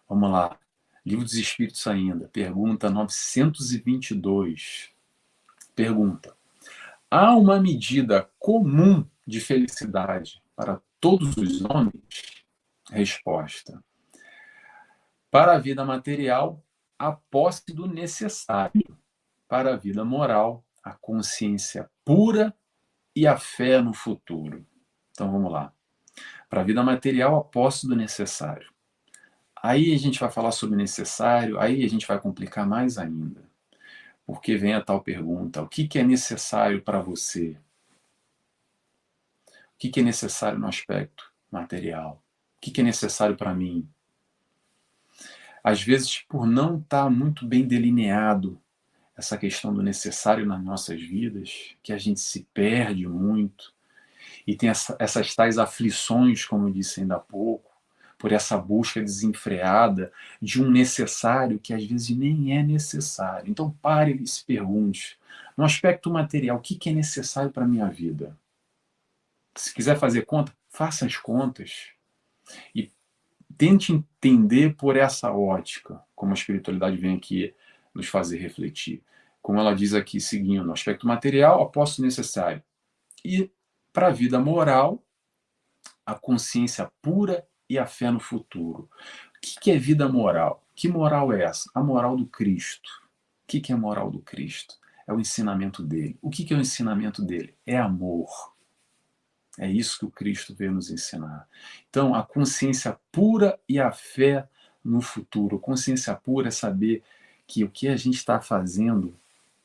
Speaker 2: Vamos lá. Livro dos Espíritos ainda. Pergunta 922. Pergunta: há uma medida comum de felicidade para todos os homens? Resposta: para a vida material, a posse do necessário. Para a vida moral, a consciência pura e a fé no futuro. Então vamos lá. Para a vida material, a posse do necessário. Aí a gente vai falar sobre necessário, aí a gente vai complicar mais ainda. Porque vem a tal pergunta: o que é necessário para você? O que é necessário no aspecto material? O que é necessário para mim? Às vezes, por não estar muito bem delineado essa questão do necessário nas nossas vidas, que a gente se perde muito e tem essas tais aflições, como eu disse ainda há pouco, por essa busca desenfreada de um necessário que às vezes nem é necessário. Então pare e se pergunte, no aspecto material, o que é necessário para a minha vida? Se quiser fazer conta, faça as contas e tente entender por essa ótica, como a espiritualidade vem aqui nos fazer refletir. Como ela diz aqui, seguindo, no aspecto material, a posse necessário. E para a vida moral, a consciência pura e a fé no futuro. O que é vida moral? Que moral é essa? A moral do Cristo. O que é a moral do Cristo? É o ensinamento dele. O que é o ensinamento dele? É amor. É isso que o Cristo veio nos ensinar. Então, a consciência pura e a fé no futuro. Consciência pura é saber que o que a gente está fazendo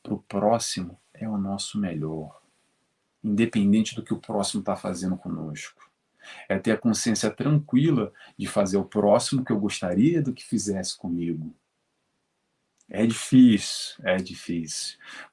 Speaker 2: para o próximo é o nosso melhor, independente do que o próximo está fazendo conosco. É ter a consciência tranquila de fazer o próximo que eu gostaria do que fizesse comigo. É difícil,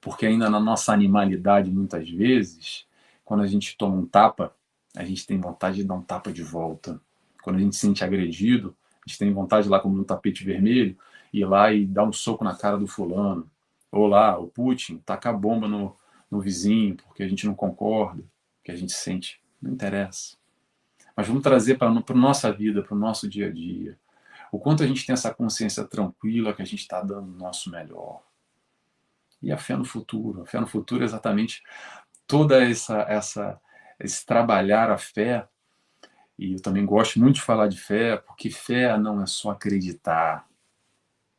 Speaker 2: porque ainda na nossa animalidade, muitas vezes, quando a gente toma um tapa, a gente tem vontade de dar um tapa de volta. Quando a gente se sente agredido, a gente tem vontade de ir lá como no tapete vermelho, ir lá e dar um soco na cara do fulano. Ou lá, o Putin, tacar bomba no vizinho, porque a gente não concorda, que a gente sente. Não interessa. Mas vamos trazer para a nossa vida, para o nosso dia a dia. O quanto a gente tem essa consciência tranquila que a gente está dando o nosso melhor. E a fé no futuro. A fé no futuro é exatamente toda esse trabalhar a fé. E eu também gosto muito de falar de fé, porque fé não é só acreditar.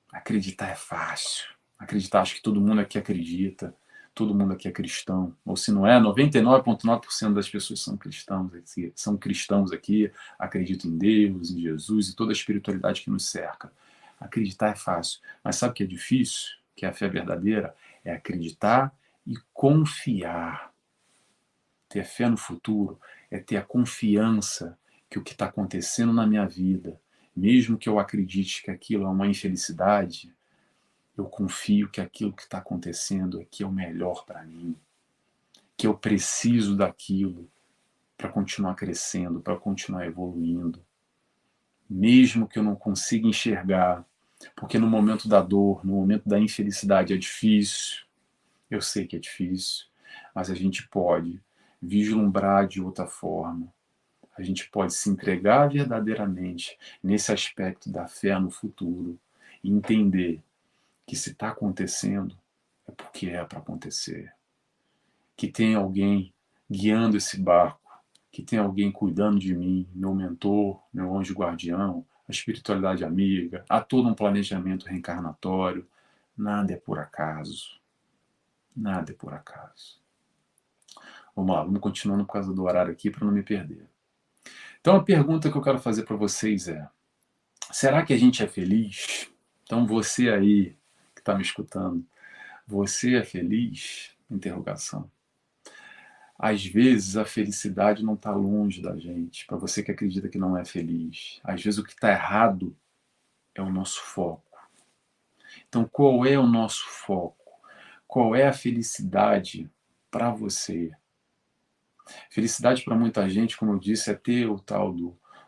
Speaker 2: Acreditar é fácil. Acreditar, acho que todo mundo aqui acredita. Todo mundo aqui é cristão. Ou se não é, 99,9% das pessoas são cristãos aqui, acreditam em Deus, em Jesus e toda a espiritualidade que nos cerca. Acreditar é fácil. Mas sabe o que é difícil? Que é a fé verdadeira? É acreditar e confiar. Ter fé no futuro é ter a confiança que o que está acontecendo na minha vida, mesmo que eu acredite que aquilo é uma infelicidade, eu confio que aquilo que está acontecendo aqui é o melhor para mim, que eu preciso daquilo para continuar crescendo, para continuar evoluindo. Mesmo que eu não consiga enxergar, porque no momento da dor, no momento da infelicidade é difícil, eu sei que é difícil, mas a gente pode vislumbrar de outra forma. A gente pode se entregar verdadeiramente nesse aspecto da fé no futuro e entender que se está acontecendo é porque é para acontecer. Que tem alguém guiando esse barco, que tem alguém cuidando de mim, meu mentor, meu anjo guardião, a espiritualidade amiga, há todo um planejamento reencarnatório. Nada é por acaso. Nada é por acaso. Vamos lá, vamos continuando por causa do horário aqui para não me perder. Então a pergunta que eu quero fazer para vocês é: será que a gente é feliz? Então você aí que está me escutando, Você é feliz? Interrogação. Às vezes a felicidade não está longe da gente, para você que acredita que não é feliz. Às vezes o que está errado é o nosso foco. Então, qual é o nosso foco? Qual é a felicidade para você? Felicidade para muita gente, como eu disse, é ter o tal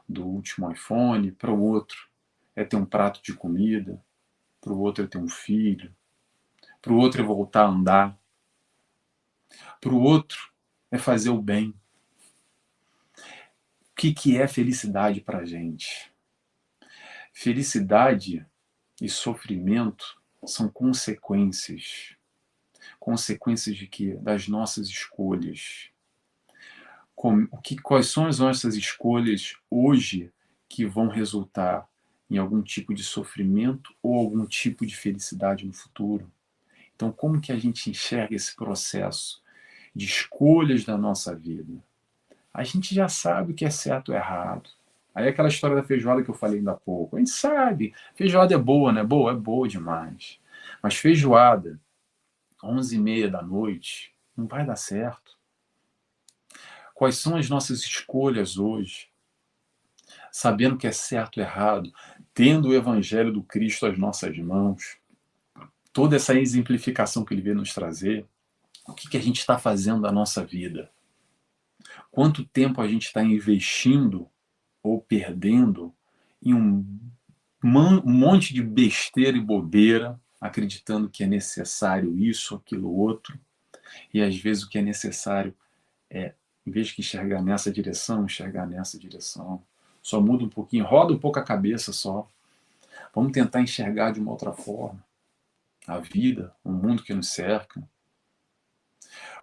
Speaker 2: do último iPhone, para o outro é ter um prato de comida, para o outro é ter um filho, para o outro é voltar a andar, para o outro é fazer o bem. O que é felicidade para a gente? Felicidade e sofrimento são consequências. Consequências de quê? Das nossas escolhas. Quais são as nossas escolhas hoje que vão resultar em algum tipo de sofrimento ou algum tipo de felicidade no futuro? Então, como que a gente enxerga esse processo de escolhas da nossa vida? A gente já sabe o que é certo ou errado. Aí é aquela história da feijoada que eu falei ainda há pouco. A gente sabe, feijoada é boa, né? Boa, é boa demais. Mas feijoada, 11h30 da noite, não vai dar certo. Quais são as nossas escolhas hoje? Sabendo que é certo ou errado, tendo o Evangelho do Cristo às nossas mãos, toda essa exemplificação que ele veio nos trazer, o que a gente está fazendo da nossa vida? Quanto tempo a gente está investindo ou perdendo em um monte de besteira e bobeira, acreditando que é necessário isso, aquilo, outro, e às vezes o que é necessário é, em vez de enxergar nessa direção, enxergar nessa direção. Só muda um pouquinho, roda um pouco a cabeça só. Vamos tentar enxergar de uma outra forma a vida, o mundo que nos cerca.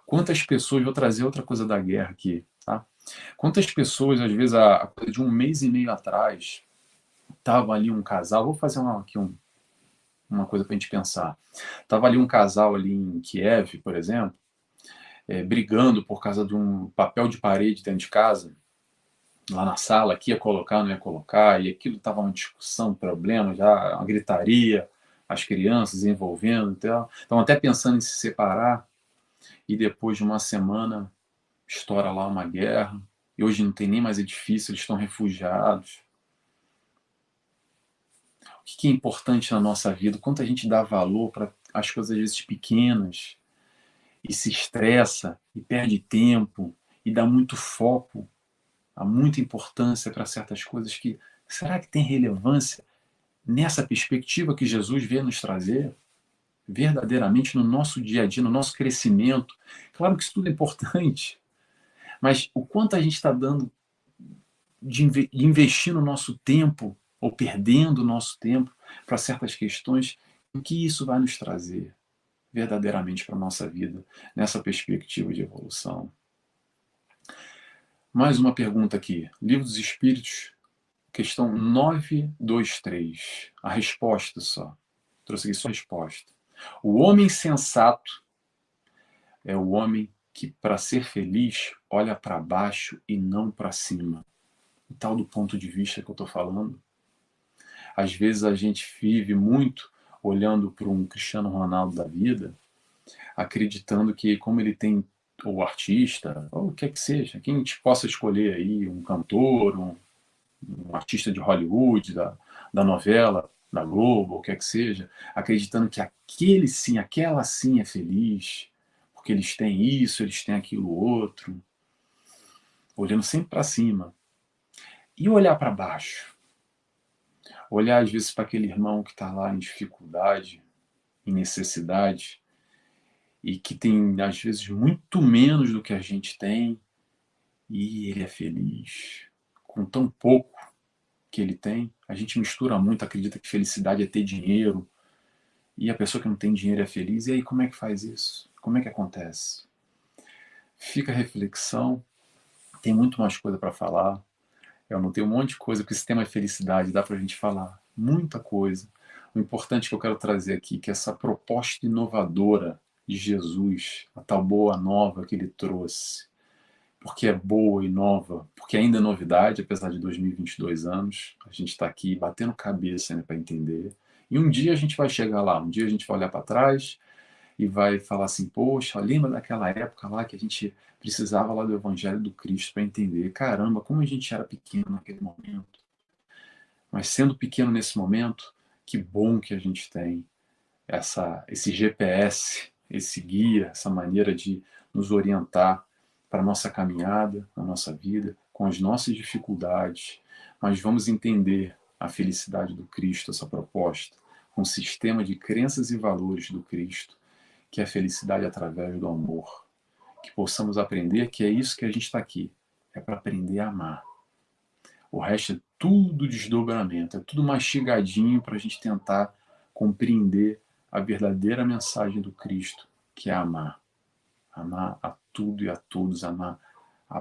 Speaker 2: Quantas pessoas, vou trazer outra coisa da guerra aqui, tá? Quantas pessoas, às vezes, a coisa de 1 mês e meio atrás, tava ali um casal, vou fazer uma coisa para a gente pensar. Tava ali um casal ali em Kiev, por exemplo, brigando por causa de um papel de parede dentro de casa, lá na sala, que ia colocar, não ia colocar, e aquilo estava uma discussão, um problema, já uma gritaria, as crianças envolvendo, então, estão até pensando em se separar, e depois de uma semana estoura lá uma guerra, e hoje não tem nem mais edifício, eles estão refugiados. O que é importante na nossa vida? Quanto a gente dá valor para as coisas às vezes pequenas, e se estressa, e perde tempo, e dá muito foco, há muita importância para certas coisas que, será que tem relevância nessa perspectiva que Jesus veio nos trazer? Verdadeiramente no nosso dia a dia, no nosso crescimento. Claro que isso tudo é importante, mas o quanto a gente está dando de investir no nosso tempo, ou perdendo o nosso tempo para certas questões, o que isso vai nos trazer verdadeiramente para a nossa vida, nessa perspectiva de evolução. Mais uma pergunta aqui. Livro dos Espíritos, questão 923. A resposta só. Trouxe aqui só a resposta. O homem sensato é o homem que, para ser feliz, olha para baixo e não para cima. O tal do ponto de vista que eu estou falando. Às vezes a gente vive muito olhando para um Cristiano Ronaldo da vida, acreditando que como ele tem, ou artista, ou o que é que seja, quem a gente possa escolher aí, um cantor, um artista de Hollywood, da novela, da Globo, o que é que seja, acreditando que aquele sim, aquela sim é feliz, porque eles têm isso, eles têm aquilo outro, olhando sempre para cima. E olhar para baixo? Olhar às vezes para aquele irmão que está lá em dificuldade, em necessidade, e que tem às vezes muito menos do que a gente tem, e ele é feliz com tão pouco que ele tem. A gente mistura muito, acredita que felicidade é ter dinheiro, e a pessoa que não tem dinheiro é feliz. E aí, como é que faz isso? Como é que acontece? Fica a reflexão. Tem muito mais coisa para falar. Eu anotei um monte de coisa, porque esse tema é felicidade, dá para a gente falar muita coisa. O importante que eu quero trazer aqui, que é essa proposta inovadora de Jesus, a tal boa nova que ele trouxe, porque é boa e nova, porque ainda é novidade, apesar de 2022 anos, a gente está aqui batendo cabeça, né, para entender. E um dia a gente vai chegar lá, um dia a gente vai olhar para trás e vai falar assim, poxa, lembra daquela época lá que a gente precisava lá do Evangelho do Cristo para entender, caramba, como a gente era pequeno naquele momento. Mas sendo pequeno nesse momento, que bom que a gente tem esse GPS, esse guia, essa maneira de nos orientar para a nossa caminhada, na nossa vida, com as nossas dificuldades, mas vamos entender a felicidade do Cristo, essa proposta, com o sistema de crenças e valores do Cristo, que é a felicidade através do amor. Que possamos aprender que é isso que a gente está aqui, é para aprender a amar. O resto é tudo desdobramento, é tudo mastigadinho para a gente tentar compreender a verdadeira mensagem do Cristo, que é amar. Amar a tudo e a todos, amar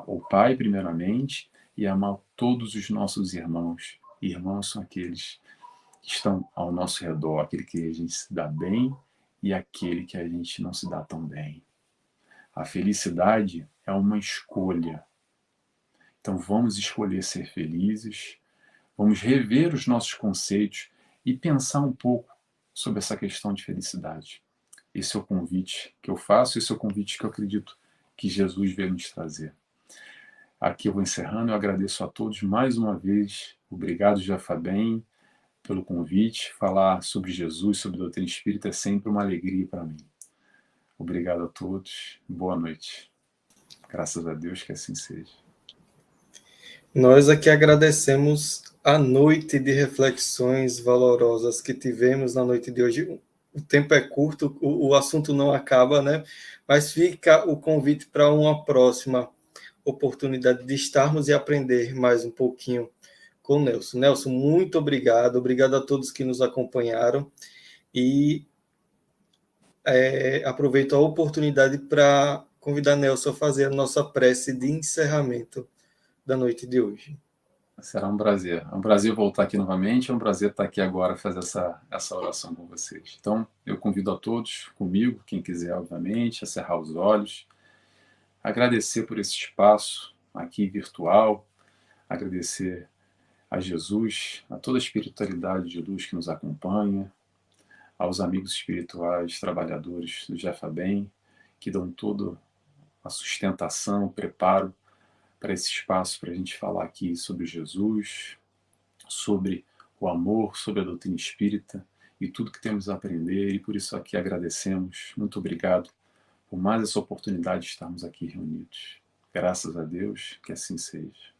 Speaker 2: o Pai primeiramente e amar todos os nossos irmãos. Irmãos são aqueles que estão ao nosso redor, aquele que a gente se dá bem e aquele que a gente não se dá tão bem. A felicidade é uma escolha. Então vamos escolher ser felizes, vamos rever os nossos conceitos e pensar um pouco sobre essa questão de felicidade. Esse é o convite que eu faço, esse é o convite que eu acredito que Jesus veio nos trazer. Aqui eu vou encerrando, eu agradeço a todos mais uma vez. Obrigado, Jafabem, pelo convite. Falar sobre Jesus, sobre doutrina espírita é sempre uma alegria para mim. Obrigado a todos, boa noite. Graças a Deus que assim seja.
Speaker 1: Nós aqui agradecemos a noite de reflexões valorosas que tivemos na noite de hoje. O tempo é curto, o assunto não acaba, né? Mas fica o convite para uma próxima oportunidade de estarmos e aprender mais um pouquinho com o Nelson. Nelson, muito obrigado. Obrigado a todos que nos acompanharam. E aproveito a oportunidade para convidar Nelson a fazer a nossa prece de encerramento da noite de hoje.
Speaker 2: Será um prazer. É um prazer voltar aqui novamente, é um prazer estar aqui agora fazer essa oração com vocês. Então, eu convido a todos, comigo, quem quiser, obviamente, a cerrar os olhos, agradecer por esse espaço aqui virtual, agradecer a Jesus, a toda a espiritualidade de luz que nos acompanha, aos amigos espirituais, trabalhadores do Jafabem, que dão toda a sustentação, o preparo para esse espaço, para a gente falar aqui sobre Jesus, sobre o amor, sobre a doutrina espírita e tudo que temos a aprender, e por isso aqui agradecemos. Muito obrigado por mais essa oportunidade de estarmos aqui reunidos. Graças a Deus, que assim seja.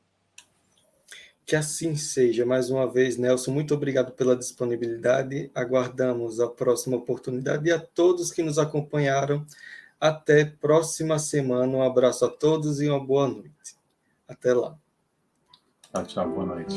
Speaker 1: Que assim seja. Mais uma vez, Nelson, muito obrigado pela disponibilidade. Aguardamos a próxima oportunidade e a todos que nos acompanharam. Até próxima semana. Um abraço a todos e uma boa noite. Até lá.
Speaker 2: Tchau, tchau. Boa noite.